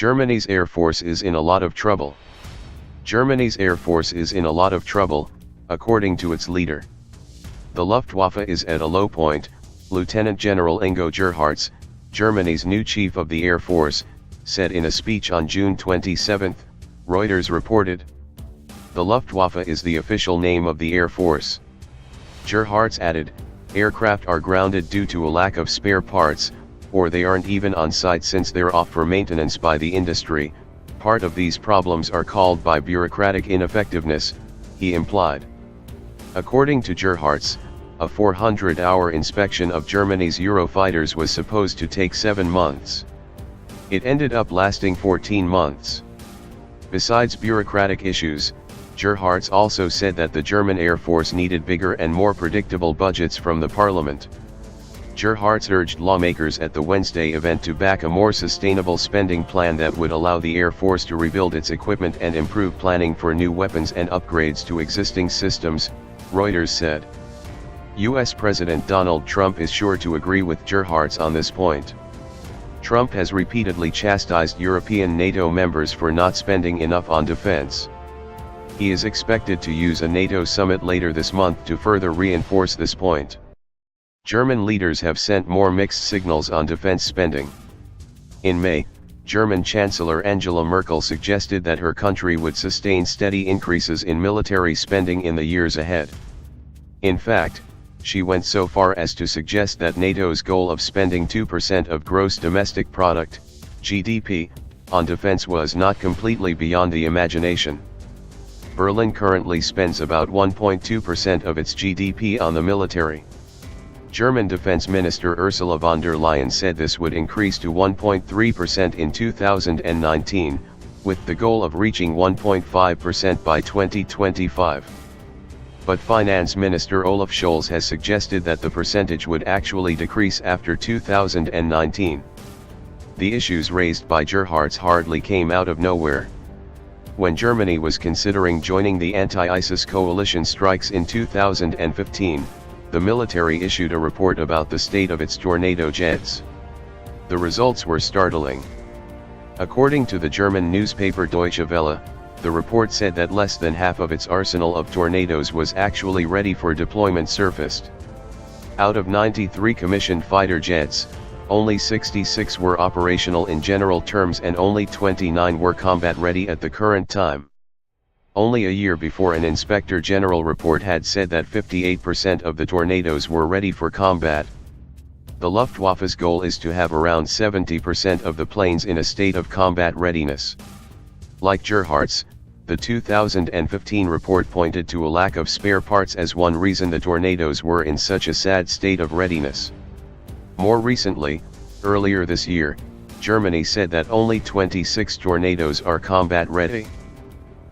Germany's Air Force is in a lot of trouble. Germany's Air Force is in a lot of trouble, according to its leader. The Luftwaffe is at a low point, Lieutenant General Ingo Gerhartz, Germany's new chief of the Air Force, said in a speech on June 27, Reuters reported. The Luftwaffe is the official name of the Air Force. Gerhartz added, aircraft are grounded due to a lack of spare parts, or they aren't even on site since they're off for maintenance by the industry. Part of these problems are called by bureaucratic ineffectiveness, he implied. According to Gerhartz, a 400-hour inspection of Germany's Eurofighters was supposed to take 7 months. It ended up lasting 14 months. Besides bureaucratic issues, Gerhartz also said that the German Air Force needed bigger and more predictable budgets from the parliament. Gerhartz urged lawmakers at the Wednesday event to back a more sustainable spending plan that would allow the Air Force to rebuild its equipment and improve planning for new weapons and upgrades to existing systems, Reuters said. U.S. President Donald Trump is sure to agree with Gerhartz on this point. Trump has repeatedly chastised European NATO members for not spending enough on defense. He is expected to use a NATO summit later this month to further reinforce this point. German leaders have sent more mixed signals on defense spending. In May, German Chancellor Angela Merkel suggested that her country would sustain steady increases in military spending in the years ahead. In fact, she went so far as to suggest that NATO's goal of spending 2% of gross domestic product, GDP, on defense was not completely beyond the imagination. Berlin currently spends about 1.2% of its GDP on the military. German Defense Minister Ursula von der Leyen said this would increase to 1.3% in 2019, with the goal of reaching 1.5% by 2025. But Finance Minister Olaf Scholz has suggested that the percentage would actually decrease after 2019. The issues raised by Gerhartz hardly came out of nowhere. When Germany was considering joining the anti-ISIS coalition strikes in 2015, the military issued a report about the state of its Tornado jets. The results were startling. According to the German newspaper Deutsche Welle, the report said that less than half of its arsenal of Tornadoes was actually ready for deployment surfaced. Out of 93 commissioned fighter jets, only 66 were operational in general terms and only 29 were combat ready at the current time. Only a year before, an Inspector General report had said that 58% of the Tornadoes were ready for combat. The Luftwaffe's goal is to have around 70% of the planes in a state of combat readiness. Like Gerhartz, the 2015 report pointed to a lack of spare parts as one reason the Tornadoes were in such a sad state of readiness. More recently, earlier this year, Germany said that only 26 Tornadoes are combat ready.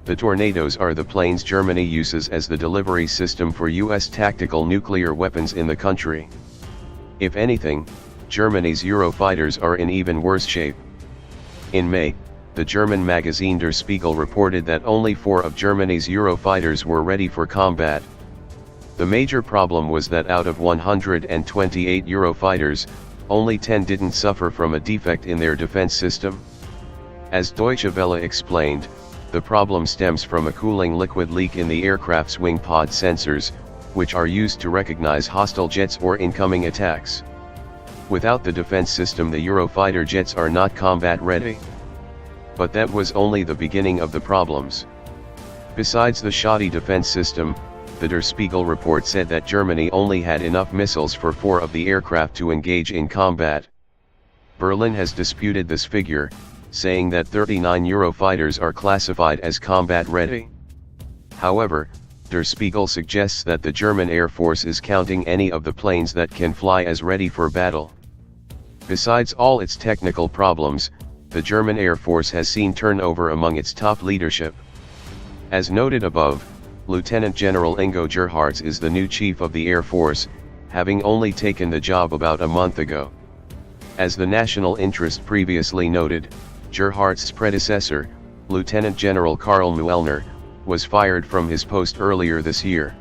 The Tornadoes are the planes Germany uses as the delivery system for U.S. tactical nuclear weapons in the country. If anything, Germany's Eurofighters are in even worse shape. In May, the German magazine Der Spiegel reported that only 4 of Germany's Eurofighters were ready for combat. The major problem was that out of 128 Eurofighters, only 10 didn't suffer from a defect in their defense system. As Deutsche Welle explained, the problem stems from a cooling liquid leak in the aircraft's wing pod sensors, which are used to recognize hostile jets or incoming attacks. Without the defense system, the Eurofighter jets are not combat ready. But that was only the beginning of the problems. Besides the shoddy defense system, the Der Spiegel report said that Germany only had enough missiles for 4 of the aircraft to engage in combat. Berlin has disputed this figure, saying that 39 Eurofighters are classified as combat ready. However, Der Spiegel suggests that the German Air Force is counting any of the planes that can fly as ready for battle. Besides all its technical problems, the German Air Force has seen turnover among its top leadership. As noted above, Lieutenant General Ingo Gerhartz is the new chief of the Air Force, having only taken the job about a month ago. As the National Interest previously noted, Gerhardt's predecessor, Lieutenant General Karl Muellner, was fired from his post earlier this year.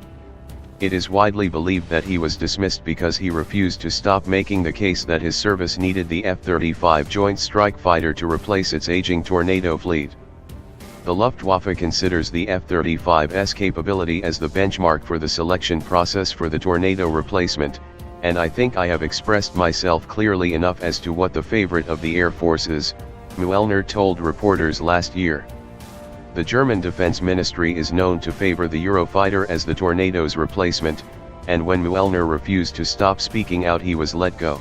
It is widely believed that he was dismissed because he refused to stop making the case that his service needed the F-35 Joint Strike Fighter to replace its aging Tornado fleet. The Luftwaffe considers the F-35's capability as the benchmark for the selection process for the Tornado replacement, and I think I have expressed myself clearly enough as to what the favorite of the Air Force is, Muellner told reporters last year. The German Defense Ministry is known to favor the Eurofighter as the Tornado's replacement, and when Muellner refused to stop speaking out, he was let go.